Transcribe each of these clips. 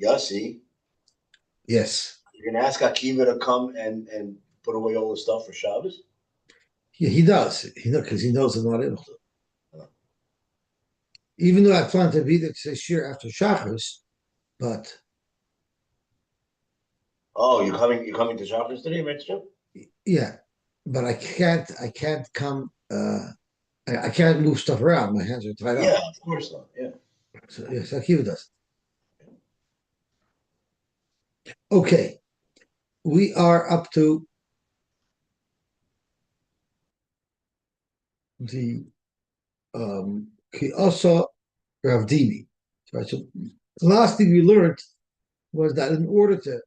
Yossi, Yes. you're gonna ask Akiva to come and put away all the stuff for Shabbos? Yeah, he does. He knows because he knows I'm not able to. Uh, Even though I plan to be there to say shir after Shacharis, but Oh, you're coming to Shabbos today, Mitzvah? yeah, but I can't come. I can't move stuff around. My hands are tied up. Yeah, of course not. Yeah. So yes, Akiva does. Okay, we are up to the Kiasa Ravdimi. Right. So the last thing we learned was that in order to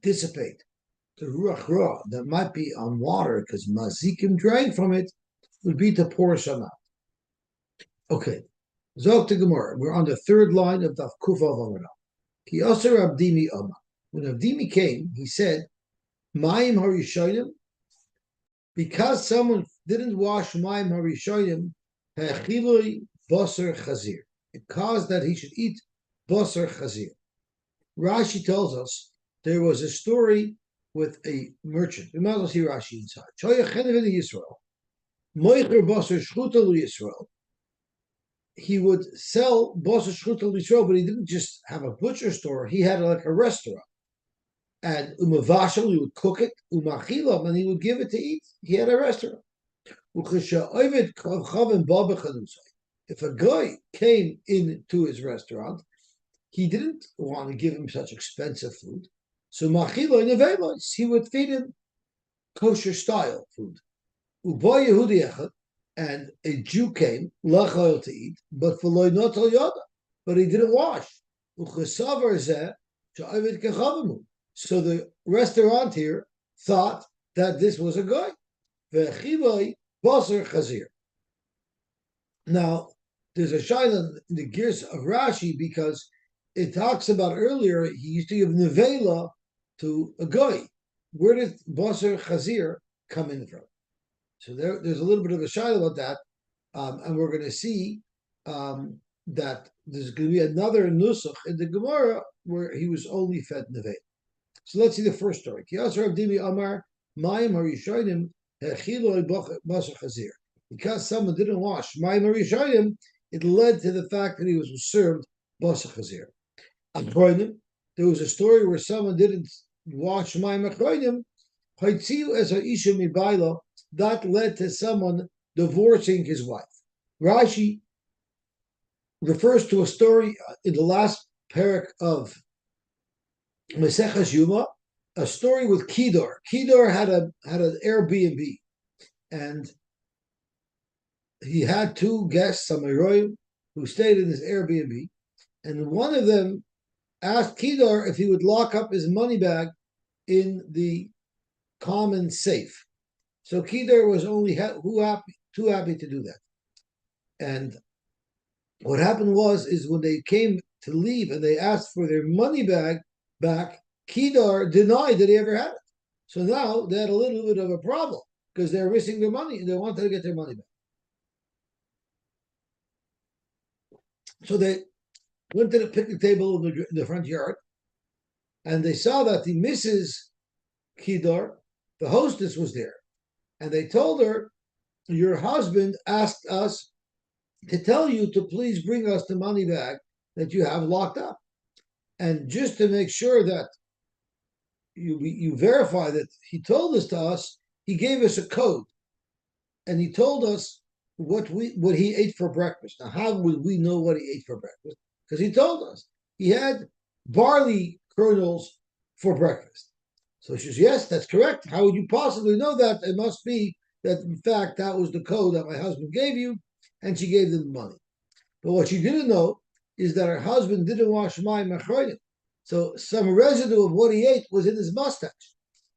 dissipate the ruach ra that might be on water because mazikim drank from it would be to pour shana. Okay, Zog to Gemara. We're on the third line of Daf Kufa Vamana. Ki Aser Abdimi Oma. When Abdimi came, he said, Mayim Harishonim, because someone didn't wash Mayim Harishonim, Hechiloi Basar Chazir. It caused that he should eat Basar Chazir. Rashi tells us there was a story with a merchant. We might as well see Rashi inside. Choya Chenev Yisrael. Moicher Basar Shchuta Yisrael. He would sell Basar Shchuta Yisrael, but he didn't just have a butcher store. He had like a restaurant. And umavashal, he would cook it, umachilam, and he would give it to eat. He had a restaurant. If a guy came into his restaurant, he didn't want to give him such expensive food. So machila nevelos, he would feed him kosher style food. Uboy Yehudi and a Jew came, lachol to eat, but for loynotel yoda, but he didn't wash. So the restaurant here thought that this was a guy. Now, there's a shayla in the gears of Rashi because it talks about earlier he used to give nevela to a guy. Where did Basar Chazir come in from? So there's a little bit of a shayla about that, and we're going to see that there's going to be another nusach in the Gemara where he was only fed nevela. So let's see the first story. Because someone didn't wash mayim harishonim, it led to the fact that he was served basar chazir. There was a story where someone didn't wash mayim achronim. That led to someone divorcing his wife. Rashi refers to a story in the last parak of Maseches Yuma, a story with Kedar. Kedar had an Airbnb, and he had two guests, Samaroim, who stayed in his Airbnb, and one of them asked Kedar if he would lock up his money bag in the common safe. So Kedar was only too happy to do that. And what happened is when they came to leave and they asked for their money bag back, Kedar denied that he ever had it. So now they had a little bit of a problem because they're missing their money and they wanted to get their money back. So they went to the picnic table in the front yard and they saw that the Mrs. Kedar, the hostess, was there. And they told her, your husband asked us to tell you to please bring us the money bag that you have locked up. And just to make sure that you verify that he told this to us, he gave us a code, and he told us what he ate for breakfast. Now, how would we know what he ate for breakfast? Because he told us he had barley kernels for breakfast. So she says, yes, that's correct. How would you possibly know that? It must be that, in fact, that was the code that my husband gave you, and she gave them the money. But what she didn't know is that her husband didn't wash mayim achronim. So some residue of what he ate was in his mustache.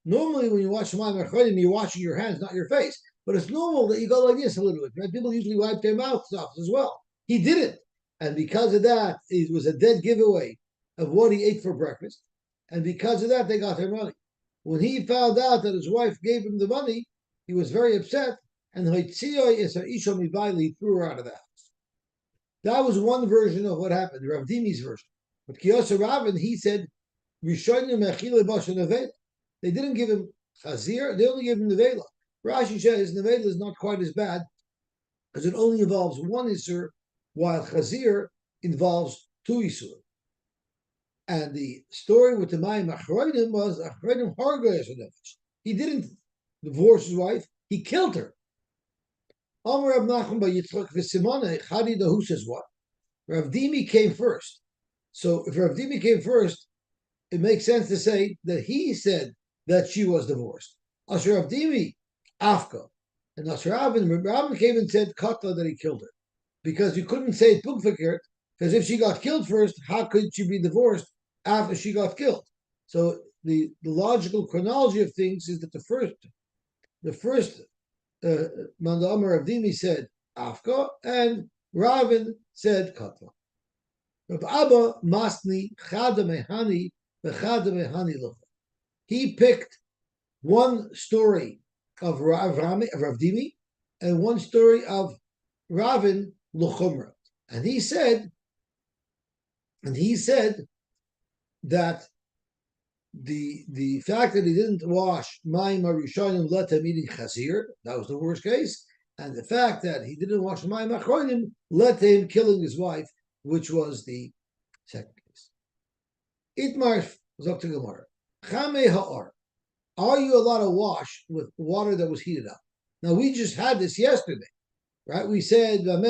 Normally, when you wash mayim achronim, you're washing your hands, not your face. But it's normal that you go like this a little bit. Right? People usually wipe their mouths off as well. He didn't. And because of that, it was a dead giveaway of what he ate for breakfast. And because of that, they got their money. When he found out that his wife gave him the money, he was very upset. And he threw her out of the house. That was one version of what happened, Rav Dimi's version. But Kiyasa Ravin, he said, Rishonim Echile Basha Nevela. They didn't give him Chazir, they only gave him Nevela. Rashi says Nevela is not quite as bad because it only involves one Isur, while Chazir involves two Isur. And the story with the Mayim Achroidim was Achroidim Hargoy Nefesh. He didn't divorce his wife, he killed her. Amar Rav Nachum by Yitzchak v'Simone, Chadi Dahu says what? Rav Dimi came first. So if Rav Dimi came first, it makes sense to say that he said that she was divorced. Asher Rav Dimi, Afka. And Asher Rabin came and said Katla that he killed her. Because you couldn't say Pugfikert, because if she got killed first, how could she be divorced after she got killed? So the logical chronology of things is that the first Mandamar of Dimi said Afka, and Ravin said Katla. Rav Abba Masni Chada Mehani V'Chada Mehani Locha. He picked one story of Rav Dimi and one story of Ravin Luchumra, and he said that the fact that he didn't wash Mayim Arishonim let him eating Chazir, that was the worst case, and the fact that he didn't wash Mayim Achronim led to him killing his wife, which was the second case. Itmar Zokta Gemara. Chame Ha'ar. Are you allowed to wash with water that was heated up? Now, we just had this yesterday, right? We said that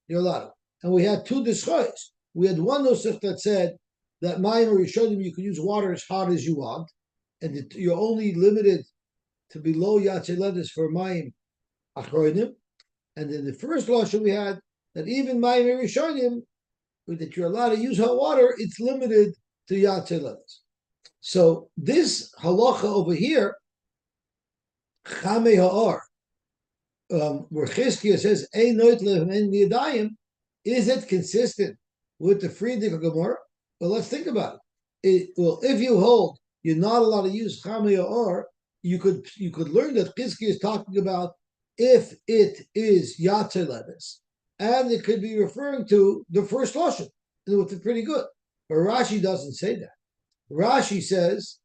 you're allowed to. And we had two dischois. We had one nusach that said that Mayim Rishonim you can use water as hot as you want, and you're only limited to below Yatzeledis for Mayim Achroinim. And then the first lashon we had that even Mayim Rishonim that you're allowed to use hot water, it's limited to Yatzeledis. So this halacha over here, Chame Ha'ar, where Chizkiah says, Ein noit levim ein liyadayim, is it consistent with the Friedrich Gemara? Well, let's think about it. Well, if you hold you're not allowed to use Chame Ha'ar, you could learn that Chizkiah is talking about if it is Yatzer Levis, and it could be referring to the first lashon, which is pretty good. But Rashi doesn't say that. Rashi says,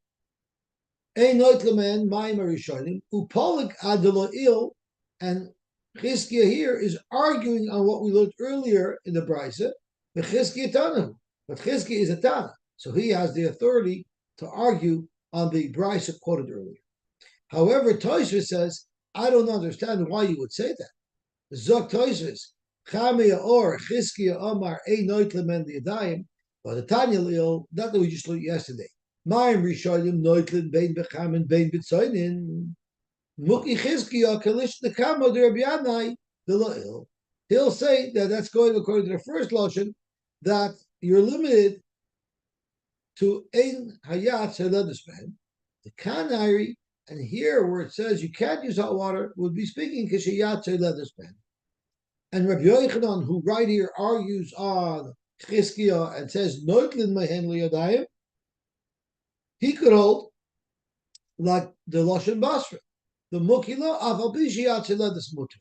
Ein noit lemen mayim arishonim upolik adelo il, and Chizkiah here is arguing on what we learned earlier in the Brisa, the Chizkiah Tanahu. But Chizkiah is a Tana, so he has the authority to argue on the Brisa quoted earlier. However, Tosfos says, I don't understand why you would say that. Zok Tosfos, Chamei or Chizkiah Omar Ein noit lemen liyadayim, but the Tanya Lil, that we just learned yesterday. Mayim Rishonim noitlin bein bechamin bein bitzoinin. Muki Chizkiah kalish nekamo de Rabbi Yanai de La'il. He'll say that that's going according to the first lashon, that you're limited to ein hayat seledisman. The Kanari, and here where it says you can't use hot water, would be speaking kishayat seledisman. And Rabbi Yochanan, who right here argues on Chizkiah and says noitlin mehen liyadayim, he could hold like the lashon basra. The mukila aval b'shiyat seledis muter.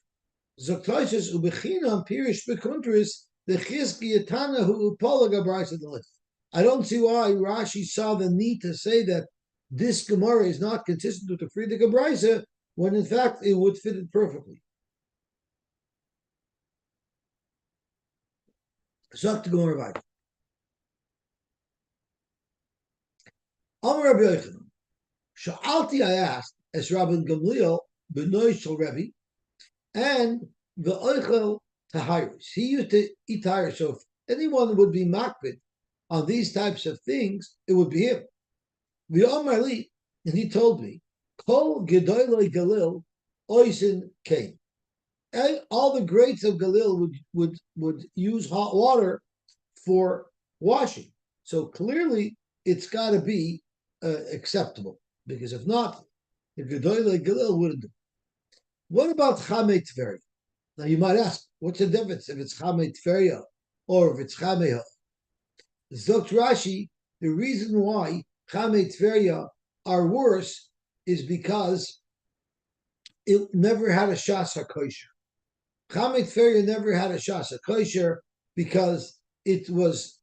Zoktoises ubechinam pirish bekuntris the Chizkiah Tana who upolaga brayse the list. I don't see why Rashi saw the need to say that this Gemara is not consistent with the Friedrich Brayse, when in fact it would fit it perfectly. Zok to Gemara weiter. Amar Rabbi Yochanan, Sha'alti I asked, as Rabbi Gamliel, Benoy Shal Rebbe, and the Oichel Tahiris. He used to eat Tahiris, so if anyone would be makbid on these types of things, it would be him. The Omarli, and he told me, Kol Gedoyloi Galil, Oisin Kain. And all the greats of Galil would use hot water for washing. So clearly, it's got to be acceptable, because if not, the Gedoyloi Galil wouldn't do. What about Chamei Tveria? Now you might ask, what's the difference if it's Chamei Tveria or if it's Chamei Ha? Zok Rashi, the reason why Chamei Tveria are worse is because it never had a Shas HaKosher. Chametz Feria never had a shasa kosher because it was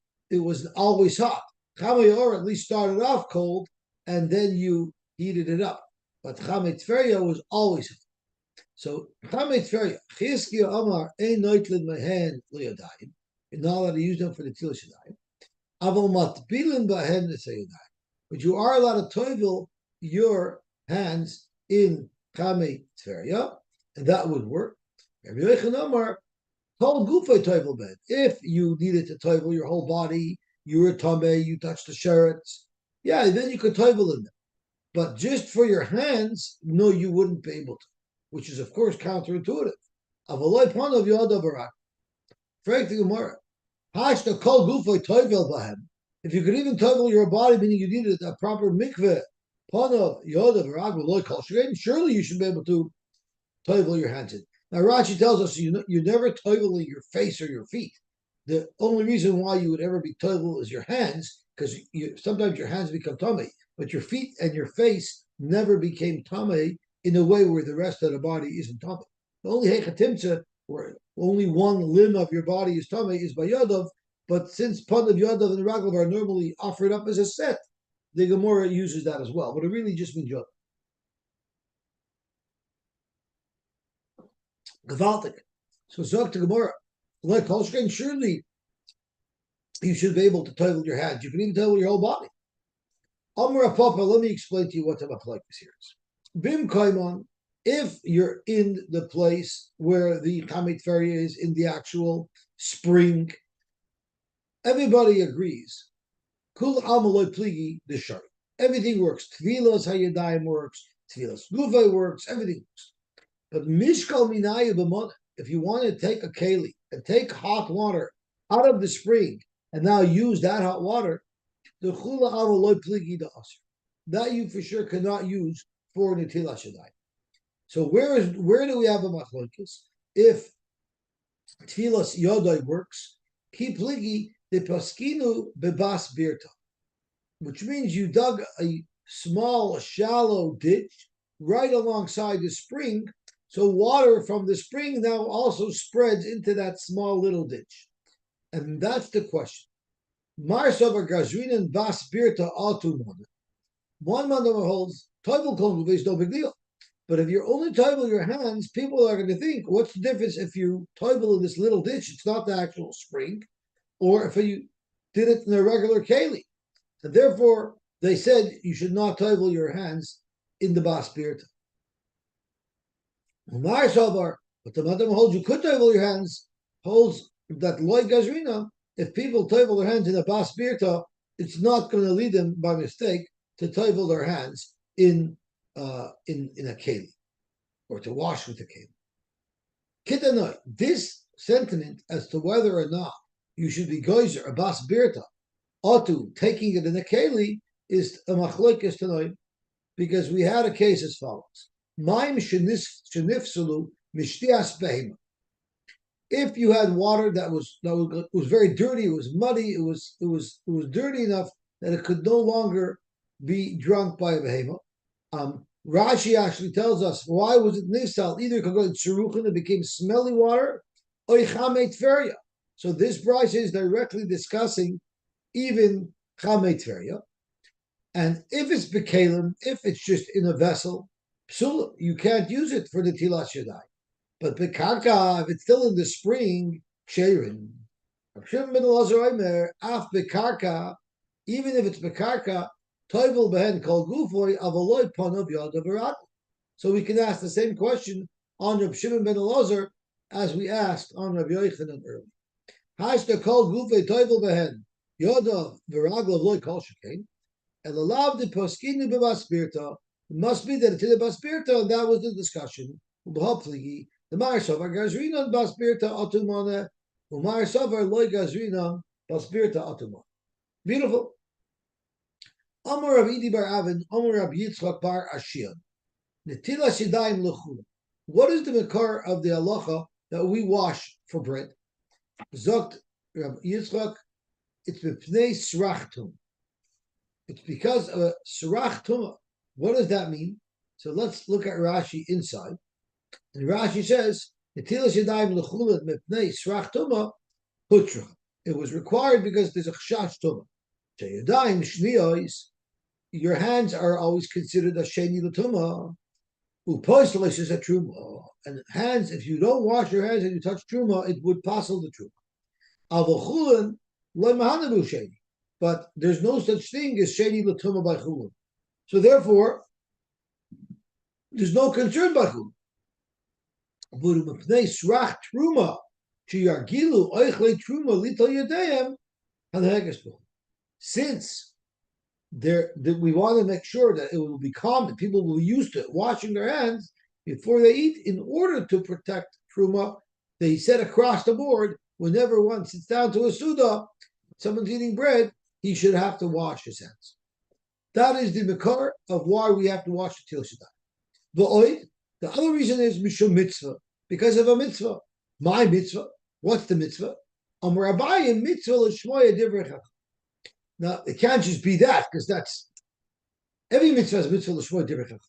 always hot. Chameor at least started off cold and then you heated it up. But Chametz Feria was always hot. So Chametz Feria, Chizkiya Amar ein noitlin mehen liyadayim. You're not allowed to use them for the Tilas Yadayim. Aval matbilin bahen l'seyadayim. But you are allowed to toivel your hands in Chametz Feria, and that would work. Rabbi Yochanan Amar, Kol gufay toivel ben. If you needed to toivel your whole body, you were tamei, you touched the sherets, yeah, then you could toivel in them. But just for your hands, no, you wouldn't be able to, which is of course counterintuitive. Avaloi panav yada barak. Frank the Gemara, hashta kol gufay toivel bahem. If you could even toivel your body, meaning you needed a proper mikveh, panav yada barak v'loi kol shrein, surely you should be able to toivel your hands in. Now Rashi tells us you're never toiveling your face or your feet. The only reason why you would ever be toivel is your hands, because sometimes your hands become tummy, but your feet and your face never became tummy in a way where the rest of the body isn't tummy. The only hechatimtza, where only one limb of your body is tummy, is by yadav. But since panav yadav and raglav are normally offered up as a set, the Gemara uses that as well. But it really just means yadav. Gewaltig. So zog to Gemara, like Holstein, surely you should be able to toivel your hands. You can even toivel your whole body. Amar Papa, let me explain to you what the machlokes here is. Bim Kaimon, if you're in the place where the Chametz Feria is, in the actual spring, everybody agrees. Kul Amaloi Pligi the Shari. Everything works. Tvilas Hayadayim works. Tvilas Gufay works. Everything works. But Mishkal Minaya B'mon, if you want to take a keli and take hot water out of the spring and now use that hot water, the Chula Amaloi Pligi the Asr. That you for sure cannot use for Netilas Yadayim. So where do we have a machlokes? If Tfilas Yodai works, Ki Pligi the Paskinu Bebas Birta, which means you dug a small, shallow ditch right alongside the spring, so water from the spring now also spreads into that small little ditch. And that's the question. Marsavar Gazrinan Bas Birta Atumon. One man holds Toivel Kol is no big deal. But if you're only toivel your hands, people are going to think, what's the difference if you toivel in this little ditch? It's not the actual spring, or if you did it in a regular keli. And therefore, they said you should not toivel your hands in the bas birta. But the madam holds you could toivel your hands, holds that loy gazrina, if people toivel their hands in a bas birta, it's not going to lead them by mistake to toivel their hands in a keli, or to wash with a keli. Kitanoi, this sentiment as to whether or not you should be geyser a bas birta, otu taking it in a keli, is a machlokes tonight, because we had a case as follows: Maim shenifsulu mishtias behema. If you had water that was very dirty, it was muddy, it was dirty enough that it could no longer be drunk by a behema. Rashi actually tells us why was it nifsal? Either it could go in tzeruchin, it became smelly water, or chametz feria. So this brayso is directly discussing even chametz feria. And if it's bekalim, if it's just in a vessel, psula, you can't use it for the tilas yadai. But bekarka, if it's still in the spring, ksherin. Af bekarka, even if it's bekarka, toivel behen kol gufoy avaloi panav yadav v'ragl. So we can ask the same question on Reb Shimon ben Elazar as we asked on Reb Yochanan earlier. Hashta kol gufoy toivel behen yadav v'ragl avloi kol shekein. And the lav de poskinu b'bas birta. It must be that it's in the bas birta, and that was the discussion. The Mar Savar Gazrinan bas birta atumana, Umar Savar loy Gazrinan bas birta atumana. Beautiful. Amar Rav Idi bar Avin, Amar Rav Yitzchak bar Ashian. Netilas yadayim lechula. What is the makar of the halacha that we wash for bread? Zogt Rav Yitzchak, it's b'pnei srachtum. It's because of a srach tumah. What does that mean? So let's look at Rashi inside. And Rashi says, Netilas Yadayim L'chulat Mipnei Srach Tuma Putra. It was required because there's a Chash Tuma. Yadayim Shniyos, your hands are always considered a Sheni L'Tuma. Upoistalish is a Truma. And hands, if you don't wash your hands and you touch Truma, it would passel the Truma. Avochulan Lo Mahanabu Sheni. But there's no such thing as Sheni L'Tuma by Chulun. So therefore, there's no concern by Chulun. Since we want to make sure that it will be common, people will be used to washing their hands before they eat, in order to protect truma, they said across the board, whenever one sits down to a suda, someone's eating bread, he should have to wash his hands. That is the makar of why we have to wash the til shadayim. The other reason is mishum mitzvah, because of a mitzvah. My mitzvah. What's the mitzvah? Amar Abayim mitzvah l'shmoya divrei chacham. Now it can't just be that, because that's every mitzvah is mitzvah l'shmoya divrei chacham.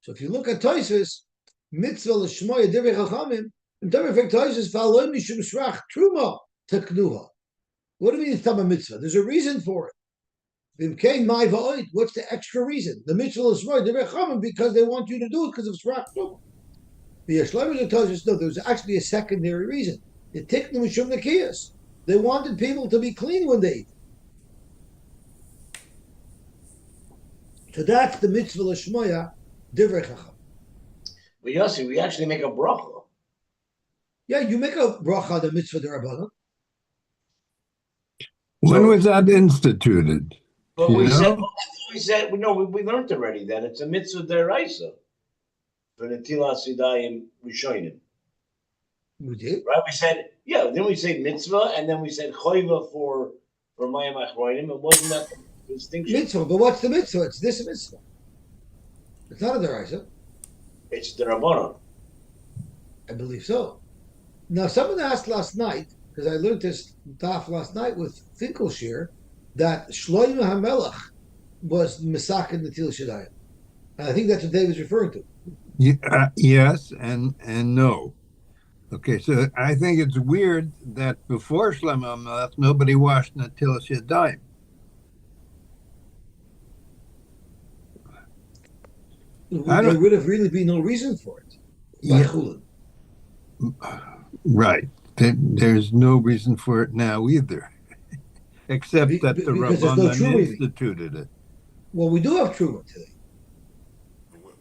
So if you look at Tosfos, mitzvah l'shmoya divrei chachamim, in terms of Tosfos, v'aloi mishum shrach truma teknuha. What do you mean it's a mitzvah? There's a reason for it. What's the extra reason? The mitzvah l'shmoya divrei chachamim, because they want you to do it because of shrach truma. The Yeshleimers tells us no, there was actually a secondary reason. The tiknu mishum nekiyas. They wanted people to be clean when they eat. So that's the mitzvah l'shmoya divrei chacham. But Yossi, we actually make a bracha. Yeah, you make a bracha on the mitzvah d'Rabbanan. When was that instituted? But we said we learned already that it's a mitzvah deraisa for the Netilas Yadayim Rishonim. We did, right? We said, yeah. Then we say mitzvah, and then we said choiva for Mayim Achronim. It wasn't that the distinction. Mitzvah, but what's the mitzvah? It's this mitzvah. It's not a deraisa. It's the Rabbanon. I believe so. Now, someone asked last night, because I learned this daf last night with Finkelshir, that Shlomo HaMelech was Mesakin Netil Shadayim. And I think that's what David's referring to. Yes and no. Okay, so I think it's weird that before Shlomo HaMelech, nobody washed Netil Shadayim. There would have really been no reason for it. Yeah. Right. There's no reason for it now either, except that the Rabbanan instituted it. Well, we do have truma today.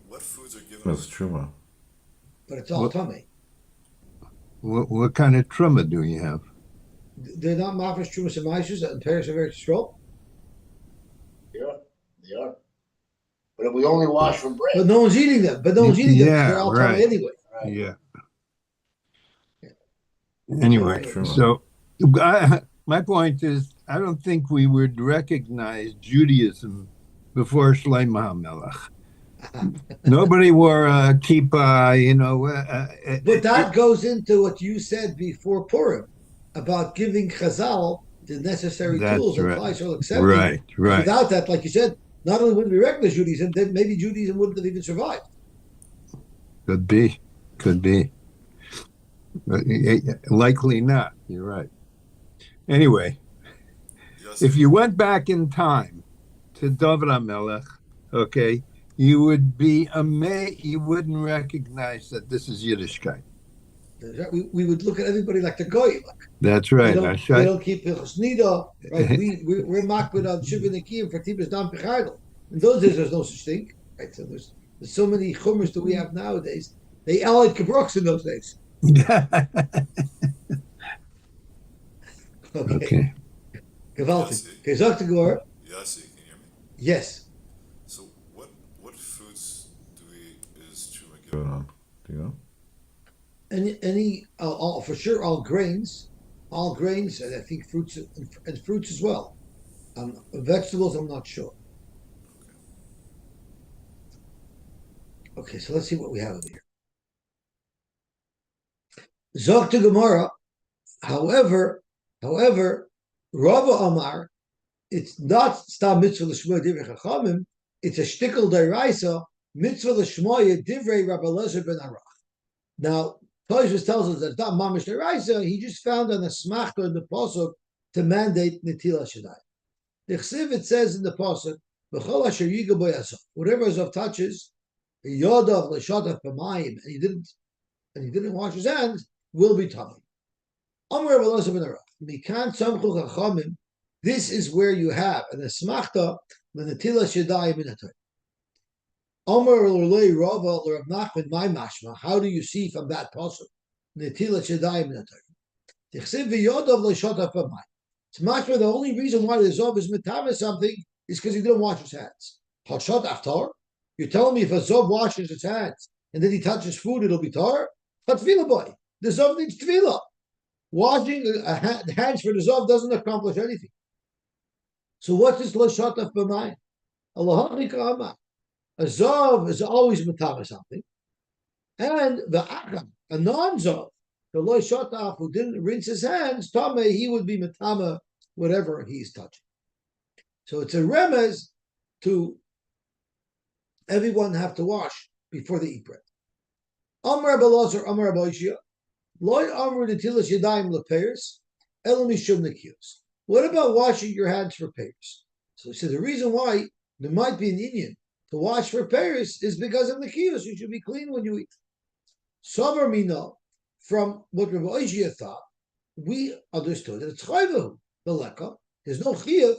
What foods are given as truma? But it's all tummy. What kind of truma do you have? They're not mafresh truma semaishus and Paris of Eretz Yisrael. Yeah, they are. But we only wash for bread. But no one's eating them. They're all tummy anyway. Right. Yeah. Anyway, so my point is, I don't think we would recognize Judaism before Shlomo HaMelech. Nobody wore a kippah, But that goes into what you said before Purim about giving Chazal the necessary tools that Klal accepted. Right. Without that, like you said, not only wouldn't we recognize Judaism, then maybe Judaism wouldn't have even survived. Could be. But likely not. You're right. Anyway, if you went back in time to David HaMelech, okay, you would be amazed. You wouldn't recognize that this is Yiddishkeit. We would look at everybody like the goy. That's right. They don't keep Hilchos Nida. Right? We're makbid on Shiva Nekiyim for Tibas Dam Pechardel. In those days, there's no such thing. Right? So there's so many chumras that we have nowadays. They allied kabroks in those days. Okay. Gewaltig. Okay, zag de Gor. Yossi, can you hear me? Yes. So what foods is truma given on? Do you know? Any for sure all grains, and I think fruits and fruits as well. Vegetables, I'm not sure. Okay, so let's see what we have over here. Zog to Gemara. However, Rava Amar, it's not stam mitzvah l'shmoya divrei chachamim. It's a shtickle deraisa mitzvah l'shmoya divrei Rabbi Elazar ben Arach. Now, Toshus tells us that it's not mamish deraisa. He just found an asmachta in the pasuk to mandate netila shadai. The chsiv it says in the pasuk, "V'chol asher yiga bo yasov." Whatever Azov touches, yodav l'shatav b'mayim, and he didn't wash his hands, will be tummy. Amar Rabbi ben Ara, mikan tzamchu chachamim. This is where you have an asmachta l'netila shadai min hatayim. Amar l'rei Rava l'Rav Nachman my mashma. How do you see from that pasuk netila shadai min hatayim? Tichsiv v'yodav l'shatav b'mayim. It's mashma. The only reason why the Zov is mitavah something is because he didn't wash his hands. Hashat aftar. You're telling me if a Zov washes his hands and then he touches food, it'll be tar? But tefillah boy, the Zov needs tefillah. Washing the hands for the Zov doesn't accomplish anything. So what is l'shataf b'mayim? Allah a Zov is always mitavah something, and the Akam, a non-Zov, the loy shataf who didn't rinse his hands, Tameh, he would be mitama whatever he's touching. So it's a remez to everyone have to wash before they eat bread. Amar Balazar, Amar Aboishia, loy amru netilas yadayim lepeiros, elo mishum nekiyos. What about washing your hands for peiros? So he said the reason why there might be an Indian to wash for peiros is because of nekiyos. You should be clean when you eat. Somer mina, from what Rabbi Oishia thought, we understood that it's chayvahu, the leka. There's no chiyuv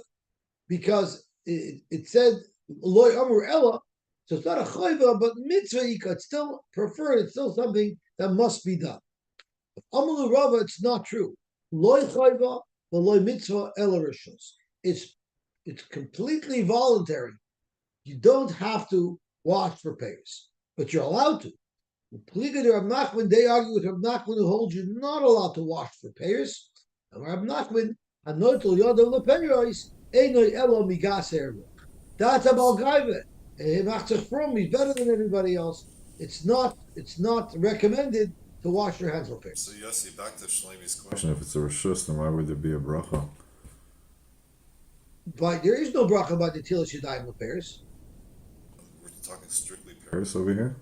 because it said loy amur ella, so it's not a chayva, but mitzvah ika. It's still preferred. It's still something that must be done. Amalu Rava, it's not true. Loy chayva, but loy mitzvah ella rishos. It's completely voluntary. You don't have to wash for payers, but you're allowed to. Rav Nachman, they argue with Rav Nachman who holds you not allowed to wash for payers. And Rav Nachman, anotel yadav lepeiros, einoi elo migas ergo. That's a balgaivet. He's better than everybody else. It's not recommended to wash your hands for payers. So Yossi, back to Shlomi's question: if it's a reshus, then why would there be a bracha? But there is no bracha by the netilas yadayim lepeiros. We're talking strictly pairs over here.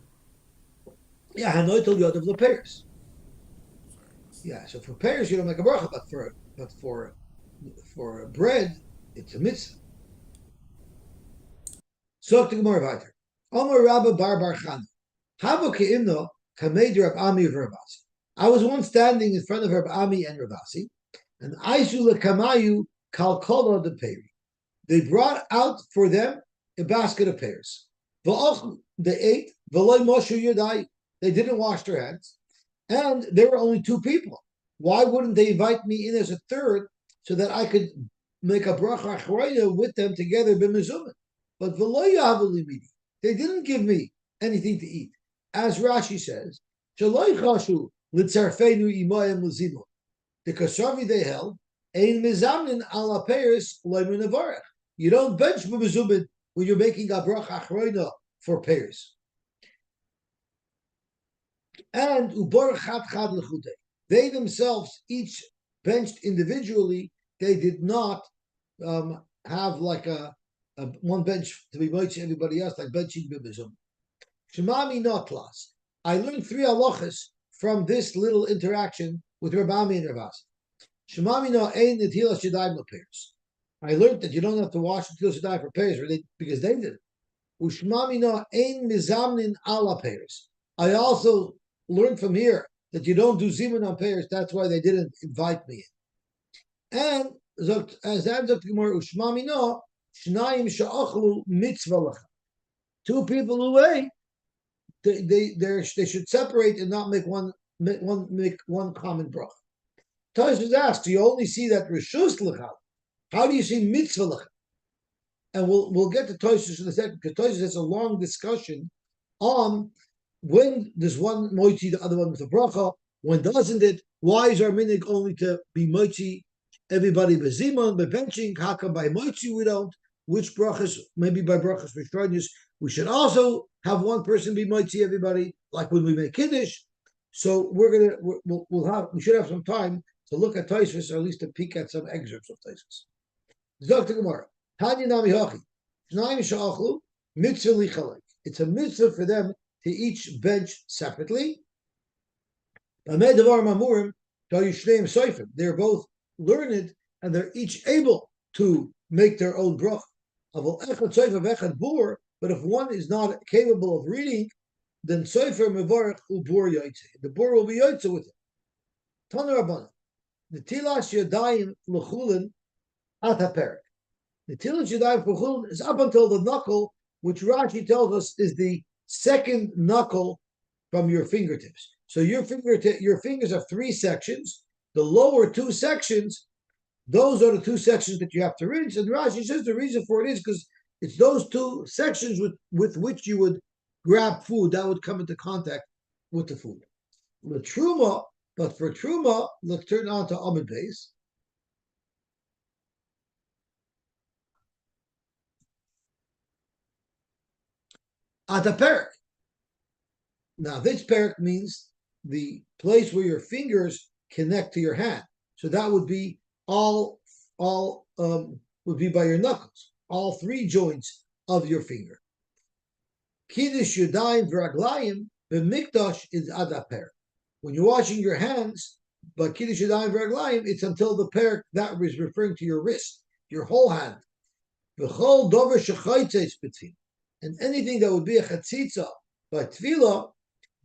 Yeah, hanoitel yodav lepeiros. Yeah, so for payers you don't make a bracha, but for bread it's a mitzvah. So to Gemara weiter. Amar Rabba Bar Chana. Havo ke'imno kamed Rab Ami of Ravasi. I was once standing in front of Rab Ami and Ravasi, and Aisu lekamayu kalkola de peri. They brought out for them a basket of pears. They ate. V'loy moshu yadai. They didn't wash their hands, and there were only two people. Why wouldn't they invite me in as a third so that I could make a bracha achraya with them together b'mezumin? But they didn't give me anything to eat. As Rashi says, the kashavi they held, you don't bench b'mezumin when you're making a bracha achrayna for payers. And they themselves each benched individually. They did not have like a one bench to be moitzei everybody else, like benching b'mezum. Shemami not class. I learned 3 halachas from this little interaction with Rabami and Ravasi. Shemami not ein netilas yadayim lepeiros. I learned that you don't have to wash netilas yadayim for peiros because they did it. Ushmami not ein mizamnin ala peiros. I also learned from here that you don't do zimun on peiros. That's why they didn't invite me in. And as Dr. Gemara Ushmami no. Shnayim sha'achlu mitzvah lacha. 2 people who ate, they should separate and not make one common bracha. Tosfos asks, you only see that reshus lacha. How do you see mitzvah lacha? And we'll get to Tosfos in a second because Tosfos has a long discussion on when does one moitzi the other one with a bracha, when doesn't it? Why is our minig only to be moitzi everybody bezimun, by benching? How come by moitzi we don't? Which brachas, maybe by brachas rishonos, we should also have one person be moitzi everybody, like when we make kiddush. So we should have some time to look at Tosfos, or at least to peek at some excerpts of Tosfos. Dr. Gemara, Tanya Nami Hachi, Shnayim Sha'achlu, Mitzvah Lichalek. It's a mitzvah for them to each bench separately. They're both learned and they're each able to make their own bracha. But if one is not capable of reading, then sofer mevarich ubor yaitze. The bor will be yaitze with it. Tana Rabbanan. Netilas yadayim l'chulin at haperik. Netilas yadayim l'chulin is up until the knuckle, which Rashi tells us is the second knuckle from your fingertips. So your fingers have three sections. The lower two sections, those are the two sections that you have to rinse. And Rashi says the reason for it is because it's those two sections with which you would grab food that would come into contact with the food. The truma, but for truma, let's turn on to Amud Beis. At a perik. Now this perik means the place where your fingers connect to your hand. So that would be all would be by your knuckles, all three joints of your finger. Kiddush Yadayim V'Raglayim B'Mikdash is Ada Perik. When you're washing your hands, but Kiddush Yadayim V'Raglayim, it's until the perik that is referring to your wrist, your whole hand. V'Chol Dover Shechaytzes B'Tfil, and anything that would be a chatzitza by tefillah,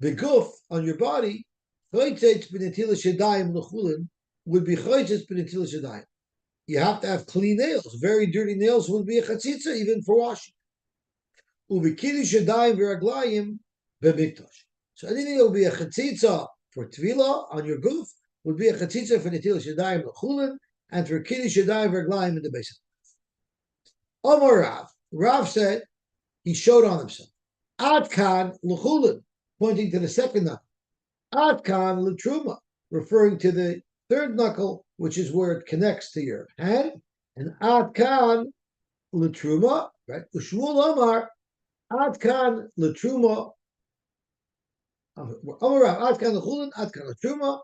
beguf on your body, chaytzes b'netilas yadayim l'chulin would be chaytzes b'netilas yadayim. You have to have clean nails. Very dirty nails would be a chatzitza even for washing. U'v'kiddush yadayim v'raglayim b'mikdash. So anything that would be a chatzitza for tefillah on your guf would be a chatzitza for netilas yadayim l'chulin and for kiddush yadayim v'raglayim in the basin. Omar Rav. Rav said he showed on himself. Adkan l'chulin, pointing to the second knuckle. Adkan l'truma, referring to the third knuckle, which is where it connects to your hand. And Adkan l'truma, right? Ushmul Omar, Adkan l'truma. Omar Rav, Adkan l'chulin, Adkan l'truma.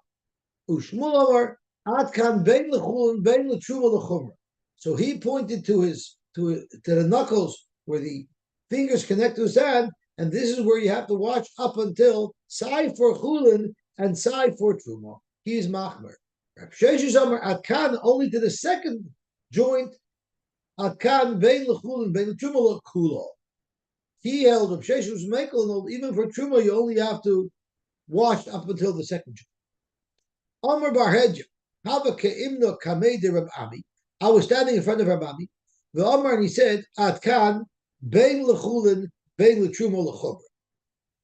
Ushmul Omar, Adkan bein l'chulin, bein l'truma l'chumra. So he pointed to the knuckles where the fingers connect to his hand, and this is where you have to watch up until Sai for Chulin and Sai for Truma. He is Machmer. Rav Sheshes Amar Atkan only to the second joint. Atkan Bein L'Chulin Bein L'Truma L'Kulo. He held Rav Sheshes was Mekel, even for Truma you only have to wash up until the second joint. Amar Bar Hedja Hava Ke'imno Kamei de Rab Ami. I was standing in front of Rab Ami. The Amar, and he said Atkan Bein L'Chulin Bein L'Truma L'Chobra.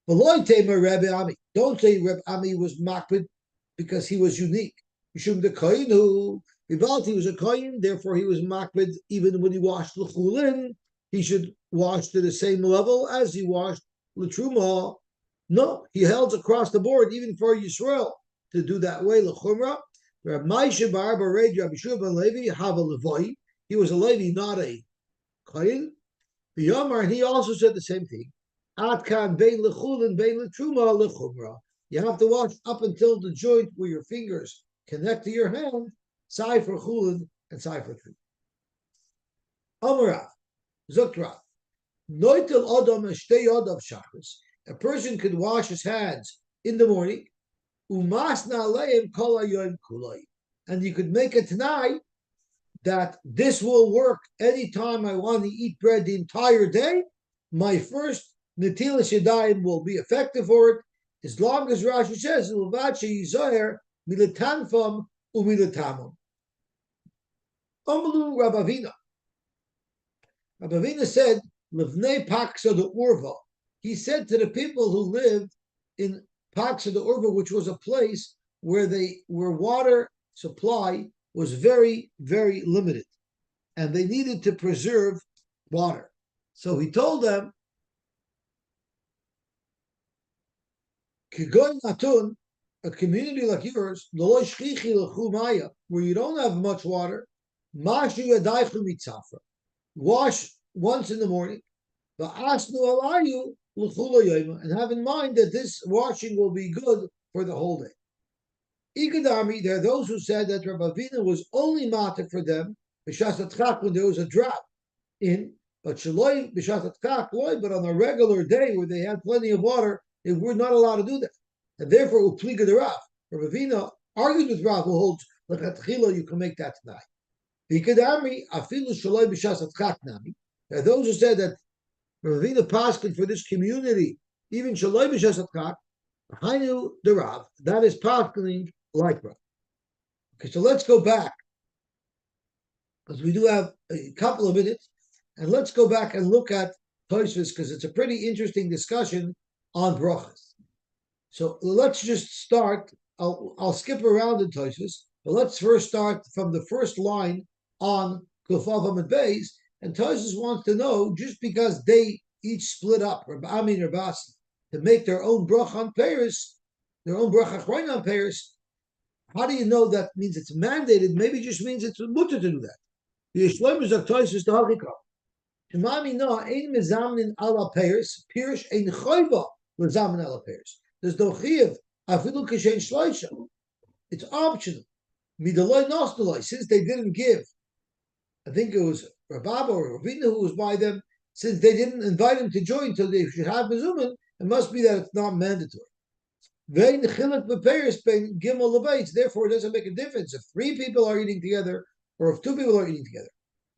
V'loy Temer Rabbi Ami. Don't say Rabbi Ami was makbid because he was unique. Mishum the Kohen who Vivalti was a Kohen, therefore he was makbid even when he washed L'Chulin. He should wash to the same level as he washed L'Truma. No, he held across the board even for Yisrael to do that way L'Chumra. Rabbi Maisha Bar Bared Rabbi Shua ben Levi Hava Levoi. He was a Levi, not a Kohen. The Yomar, and he also said the same thing. Atkan bein l'chulin bein l'truma l'chumra. You have to watch up until the joint where your fingers connect to your hand, sai for chulin and sai for truma. Amarav, Zukrav, noitel adam eshtei yadav shachris. A person could wash his hands in the morning, umasna aleim kol hayoim kulai, and you could make a tanai that this will work anytime I want to eat bread the entire day. My first netilas yadayim will be effective for it, as long as Rashi says l'vache yizoher milatanfam umilatamam. Amalu Rabavina. Rabavina said livnei paksa de urva. He said to the people who lived in paksa de urva, which was a place where water supply was very, very limited, and they needed to preserve water. So he told them, Kigon Atun, a community like yours, where you don't have much water, wash once in the morning, and have in mind that this washing will be good for the whole day. Ikadami, there are those who said that Rabbi Avina was only matir for them b'shas when there was a drought in, but shaloi b'shas but on a regular day where they had plenty of water, they were not allowed to do that, and therefore upliga the Rav. Ravina argued with Rav, who holds lechatchila you can make that tonight. Vikadami afilu shaloi b'shas nami. There are those who said that Ravina paskin for this community, even shaloi b'shas atchak, hainu the Rav, that is paskin like Rav. Okay, so let's go back, because we do have a couple of minutes, and let's go back and look at Tosfos, because it's a pretty interesting discussion on brachas. So let's just start. I'll skip around in Tosfos, but let's first start from the first line on Kufav Amud Beis. And Tosfos wants to know, just because they each split up, Rabbi Ami and Rabbi Asi, to make their own bracha on Paris, their own bracha achrona on Paris, how do you know that means it's mandated? Maybe it just means it's mutter to do that. The Yishloim is Tosfos the Hachikah. Shemami no ein mezamnin ala Paris, Pirish ein choiva lezamin ala Paris. There's no chiyuv afilu kishein shloisha. It's optional. Midaloi nostaloi, since they didn't give. I think it was Rababa or Ravina who was by them. Since they didn't invite him to join, so they should have mezumin. It must be that it's not mandatory. Vein chiluk b'Paris bein gimel lebeitz. Therefore, it doesn't make a difference if 3 people are eating together or if 2 people are eating together.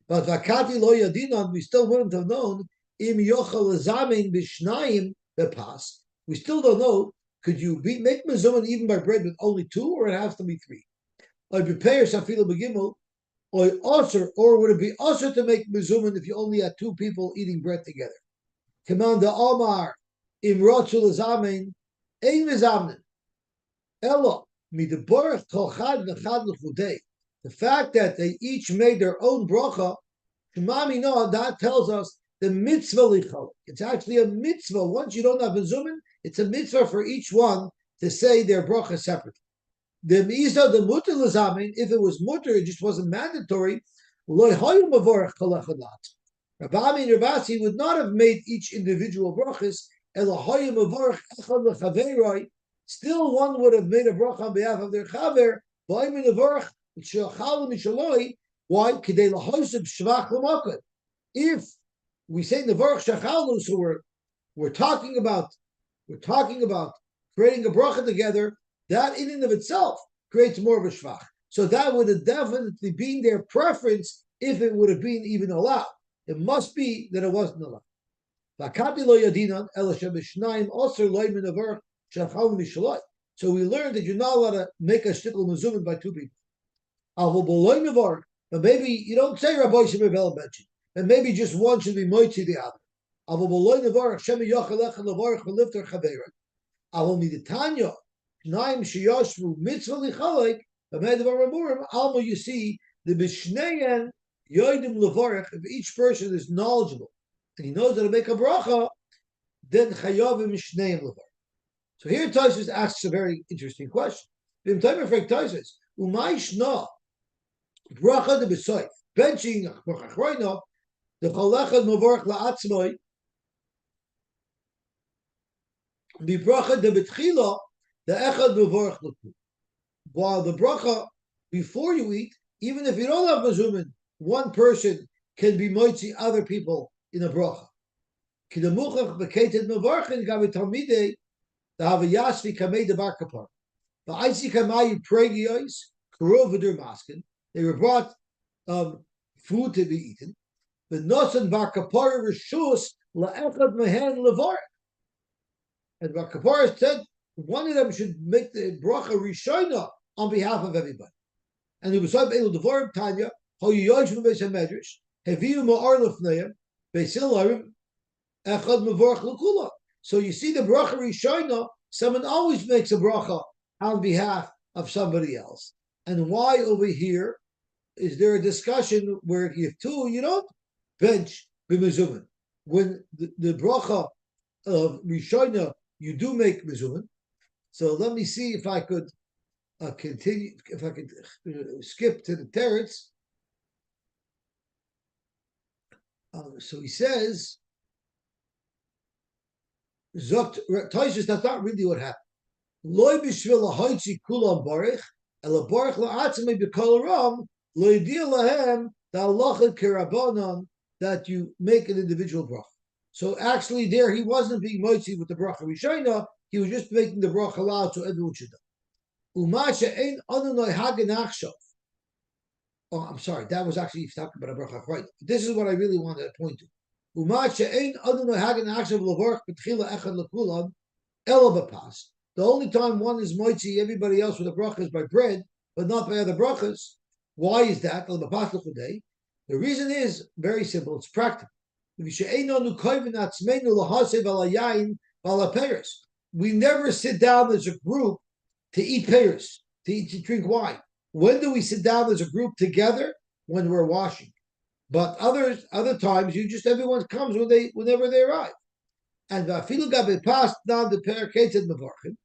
But vakati lo yadinon, we still wouldn't have known im yochel lezamin b'shnayim bepas. We still don't know. Could you make mezumin even by bread with only 2, or it has to be 3? Or prepare safilu begimel, or also, or would it be also to make mezumin if you only had 2 people eating bread together? Command the Omar im rotzu lezamin ein mezamnin elo mideborach kol chad v'chad l'chudei. The fact that they each made their own bracha, Shemami no, that tells us the mitzvah lichol. It's actually a mitzvah. Once you don't have mezumin, it's a mitzvah for each one to say their bracha separately. The mitzvah, the mutter lezamin, if it was mutter, it just wasn't mandatory. Lo hayom mavorach kol echad. Rabbi Ami and Rabbi Asi would not have made each individual brachas. Elo hayom mavorach echad lechaveroi. Still, one would have made a bracha on behalf of their chaver. V'ayim nevorach. Why? If we say nevarach shachalu, so we're talking about creating a bracha together, that in and of itself creates more of a shvach. So that would have definitely been their preference if it would have been even allowed. It must be that it wasn't allowed. So we learned that you're not allowed to make a shtickle mezumin by 2 people. But maybe you don't say Rabbi Shimon Belabetchi, and maybe just one should be moitzi the other. You see the b'shneyen yoidim levarach. If each person is knowledgeable and he knows how to make a bracha, then chayavim shneim levarach. So here Tosfos asks a very interesting question. Umay shna bracha de besoif benching bracha chroina the cholechad mavorach la'atzmoi be bracha de betchila the echad mavorach l'ku. While the bracha before you eat, even if you don't have mezumin, one person can be moitzi other people in a bracha. Kidamuchach beketed mavorchin gavi talmidei the havayasvi kamei de bar kapar. The Isaac Hamayu Pregios, Kurovadur Maskin, they were brought food to be eaten. The Nosan Bar Kapara Rishus La'echad Mehen Levar. And Bar Kapara said one of them should make the bracha Rishona on behalf of everybody. And it was up Elu Devorim Tanya, Ho Yosh from Beis Hamedrash, Heviu Ma'ar Lefneim, Beisil Arim, Echad Mevorach L'Kula. So you see the bracha Rishona, someone always makes a bracha on behalf of somebody else. And why over here is there a discussion where if you have 2, you don't bench b'mezumin? When the bracha of Rishona, you do make mezumin. So let me see if I could continue, if I could skip to the teretz. So he says, Tosfos, that's not really what happened. Loy b'shvil ha'hoitzi kulam barich, ela barich la'atzmei b'kol ram, lo yidia lahem the halacha kerabanan that you make an individual bracha. So actually, there he wasn't being moitzi with the bracha rishayna. He was just making the bracha loud so everyone should know. Umasha ein anunoi haganachshov. Oh, I'm sorry. That was actually talking about a bracha, right? This is what I really wanted to point to. Umasha ein anunoi haganachshov levorch betchila echad lekulam ela b'pas. The only time one is moitzi everybody else with a bracha is by bread, but not by other brachas. Why is that? The reason is very simple. It's practical. We never sit down as a group to eat pears, to drink wine. When do we sit down as a group together? When we're washing. But other times, everyone comes whenever they arrive. And afilu gabe passed down the paraketed mevorchim.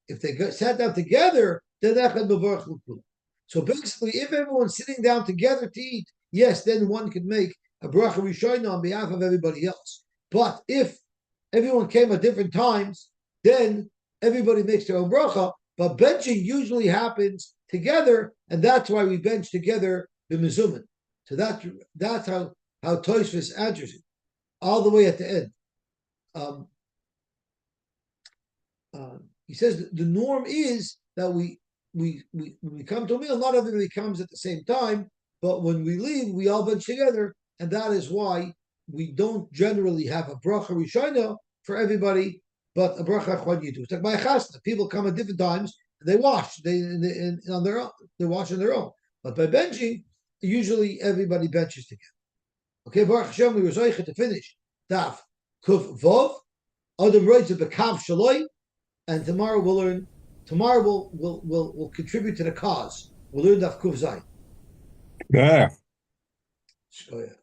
If they sat down together, then echad mevorch l'kulam. So basically, if everyone's sitting down together to eat, yes, then one could make a bracha rishona on behalf of everybody else. But if everyone came at different times, then everybody makes their own bracha. But benching usually happens together, and that's why we bench together the mezumin. So that's how Tosfos answers it, all the way at the end. He says the norm is that we when we come to a meal, not everybody comes at the same time, but when we leave, we all bench together, and that is why we don't generally have a bracha rishona for everybody, but a bracha achron yidu. It's like by a chasna. People come at different times, and they wash. On their own. They wash on their own. But by benching, usually everybody benches together. Okay, Baruch Hashem, we were zoicha to finish Daf Kuf Vov, Adam writes of the Kav Shaloi, and tomorrow we'll learn. Tomorrow we'll contribute to the cause. We'll learn Daf Kuf Zayin. Yeah. Oh, yeah.